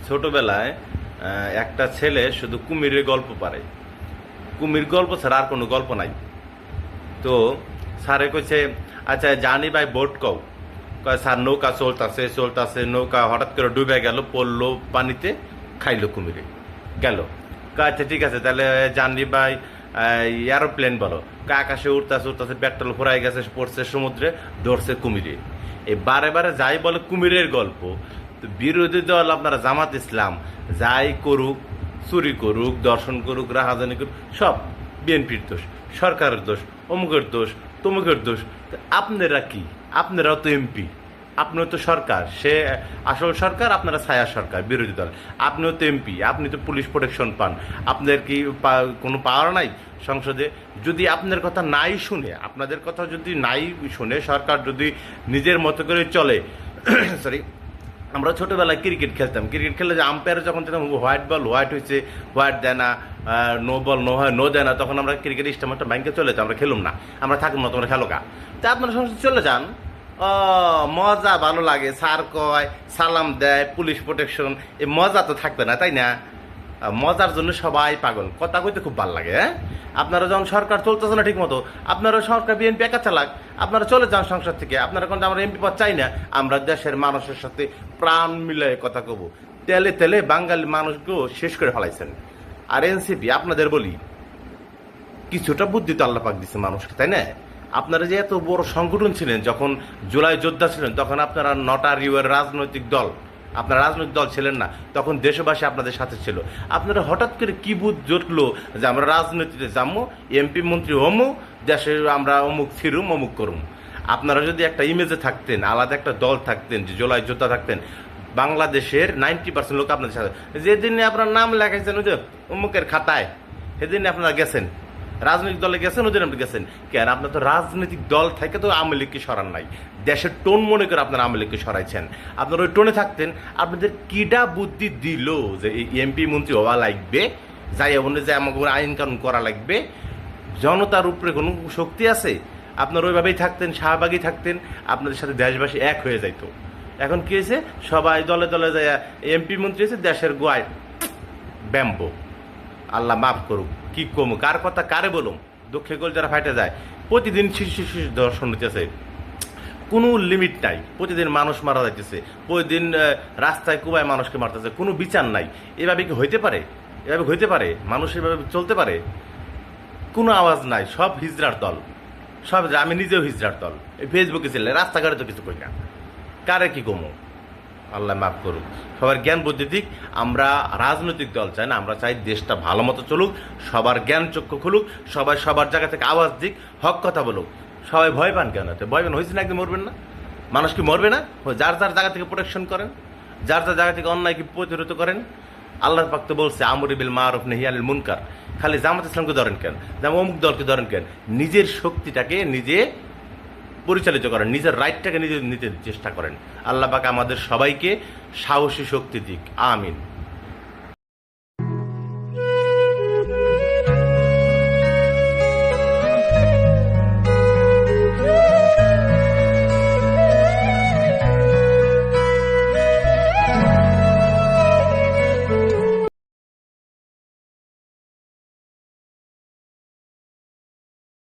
ছোটবেলায় একটা ছেলে শুধু কুমিরের গল্প পারে। কুমির গল্প ছাড়া আর কোনো গল্প নাই। তো স্যারে কইছে, আচ্ছা জানি ভাই বোট কও। কয় স্যার নৌকা চলতাছে চলতাছে, নৌকা হঠাৎ করে ডুবে গেল, পড়লো পানিতে, খাইলো কুমিরে, গেল। আচ্ছা ঠিক আছে, তাহলে জানি ভাই এরোপ্লেন বলো। আকাশে উঠতাছে উঠতাছে, পেট্রোল ফুরাই গেছে, পড়ছে সমুদ্রে, ধরছে কুমিরে। এই বারে বারে যাই বলে কুমিরের গল্প। তো বিরোধী দল আপনারা জামাত ইসলাম যাই করুক, চুরি করুক, দর্শন করুক, রাহাজানি করুক, সব বিএনপির দোষ, সরকারের দোষ, অমুকের দোষ, তমুকের দোষ। আপনারা কি? আপনারাও তো এমপি, আপনিও তো সরকার, সে আসল সরকার, আপনারা ছায়া সরকার, বিরোধী দল। আপনিও তো এমপি, আপনি তো পুলিশ প্রোটেকশন পান। আপনাদের কি কোনো পাওয়ার নাই সংসদে? যদি আপনার কথা নাই শুনে, আপনাদের কথা যদি নাই শুনে, সরকার যদি নিজের মতো করে চলে সরি, আমরা ছোটোবেলায় ক্রিকেট খেলতাম। ক্রিকেট খেলে যে আম্পায়ার যখন যেতাম, হোয়াইট বল হোয়াইট হয়েছে, হোয়াইট দেয় না, নো বল নো হয়, নো দেয় না, তখন আমরা ক্রিকেট স্টেমারটা ব্যাংকে চলে যেতাম, আমরা খেলুম না, আমরা থাকুম না, তোমরা খেলো গা। তা আপনারা সংসদ চলে যান, মজা ভালো লাগে, স্যার কয়, সালাম দেয়, পুলিশ প্রোটেকশন, এই মজা তো থাকবে না, তাই না? মজার জন্য সবাই পাগল, কথা কইতে খুব ভালো লাগে। হ্যাঁ, আপনারা যখন সরকার চলতেছে না ঠিক মতো, আপনারা সরকার বিএনপি একা চালাক, আপনারা চলে যান সংসদ থেকে। আপনারা কিন্তু আমরা এমপি পদ চাই না, আমরা দেশের মানুষের সাথে প্রাণ মিলিয়ে কথা কব। তেলে তেলে বাঙালি মানুষকেও শেষ করে ফেলাইছেন। আর এনসিপি আপনাদের বলি, কিছুটা বুদ্ধি তো আল্লাহ পাক দিচ্ছে মানুষকে, তাই না? আপনারা যে এত বড় সংগঠন ছিলেন, যখন জুলাই যোদ্ধা ছিলেন, তখন আপনারা নটারিওর রাজনৈতিক দল, আপনারা রাজনৈতিক দল ছিলেন না, তখন দেশবাসী আপনাদের সাথে ছিল। আপনারা হঠাৎ করে কি বুধ জুটলো যে আমরা রাজনীতিতে যাবো, এমপি মন্ত্রী হমু, দেশে আমরা অমুক ফিরুম, অমুক করুম। আপনারা যদি একটা ইমেজে থাকতেন, আলাদা একটা দল থাকতেন, যে জুলাই যোদ্ধা থাকতেন, বাংলাদেশের 90% লোক আপনাদের সাথে। যেদিনে আপনার নাম লেখাইছেন ওই যে অমুকের খাতায়, সেদিনে আপনারা গেছেন, রাজনৈতিক দলে গেছেন, ওদের আপনি গেছেন কেন? আপনার তো রাজনৈতিক দল থেকে তো আওয়ামী লীগকে সরান নাই, দেশের টোন মনে করে আপনারা আওয়ামী লীগকে সরাইছেন। আপনারা ওই টোনে থাকতেন। আপনাদের কিডা বুদ্ধি দিল যে এই এমপি মন্ত্রী হওয়া লাগবে, যাই বলে যে আমাকে আইন কানুন করা লাগবে? জনতার উপরে কোনো শক্তি আছে? আপনারা ওইভাবেই থাকতেন, শাহবাগী থাকতেন, আপনাদের সাথে দেশবাসী এক হয়ে যাইত। এখন কি হয়েছে? সবাই দলে দলে যায়, এমপি মন্ত্রী হয়েছে দেশের গোয়ায় ব্যাম্বো। আল্লাহ মাফ করুক, কি কমু, কার কথা কারে বলুম? দুঃখে গোল যারা ফাইটে যায়। প্রতিদিন শিশু শিশু দর্শন হইতেছে, কোনো লিমিট নাই। প্রতিদিন মানুষ মারা যাইতেছে, প্রতিদিন রাস্তায় কুবায় মানুষকে মারতেছে, কোনো বিচার নাই। এভাবে কি হইতে পারে? এভাবে হইতে পারে? মানুষ এভাবে চলতে পারে? কোনো আওয়াজ নাই, সব হিজড়ার দল, সব। আমি নিজেও হিজড়ার দল, এই ফেসবুকে ছিল, রাস্তাঘাটে তো কিছু কই না, কারে কি কমু? আল্লাহ মাফ করুক, সবার জ্ঞান বুদ্ধি দিক। আমরা রাজনৈতিক দল চাই না, আমরা চাই দেশটা ভালো মতো চলুক, সবার জ্ঞান চক্ষু খুলুক, সবাই সবার জায়গা থেকে আওয়াজ দিক, হক কথা বলুক। সবাই ভয় পান কেন? ভয় পান হয়েছে না, একদিন মরবেন না? মানুষ কি মরবে না? যার যার জায়গা থেকে প্রোটেকশন করেন, যার যার জায়গা থেকে অন্যায়কে প্রতিরোধ করেন। আল্লাহ পাক তো বলছে আমরি বিল মারুফ নাহি আনিল মুনকার। খালি জামাত ইসলামকে ধরেন কেন? যেমন অমুক দলকে ধরেন কেন? নিজের শক্তিটাকে নিজে পরিচালিত করেন, নিজের রাইটটাকে নিজে নিতে চেষ্টা করেন। আল্লাহ পাক আমাদের সবাইকে সাহসী শক্তি দিক, আমিন।